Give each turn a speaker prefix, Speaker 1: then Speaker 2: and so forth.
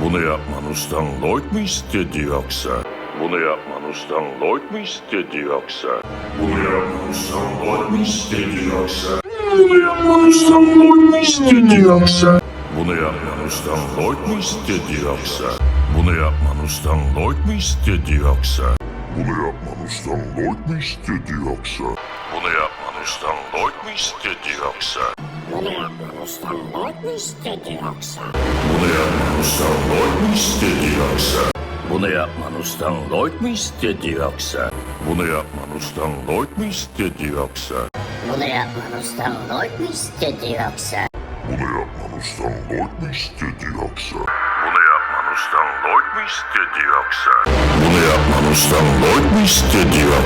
Speaker 1: Bunu yapman ustan Lloyd mu istedi yoksa? Bunu yapman ustan Lloyd mu istedi yoksa? Bunu yapman ustan Lloyd mu istedi yoksa? Bunu yapman ustan Lloyd mu istedi yoksa? Bunu yapman ustan Lloyd mu istedi yoksa? Bunu yapman ustan Lloyd mu istedi yoksa? Bunu yapman ustan Lloyd mu istedi yoksa? Bunu yapman ustan Lloyd mu istedi yoksa?
Speaker 2: Bunu yapman ustan Lloyd mu istedi yoksa?
Speaker 1: Bunu yapman ustan Lloyd mu istedi yoksa? Bunu yapman ustan Lloyd mu istedi yoksa? Bunu yapman ustan Lloyd mu istedi yoksa?
Speaker 2: Bunu yapman ustan Lloyd mu istedi yoksa?
Speaker 1: Bunu yapman ustan Lloyd mu istedi yoksa? Bunu yapman ustan Lloyd mu istedi yoksa? Bunu yapman ustan Lloyd mu istedi yoksa?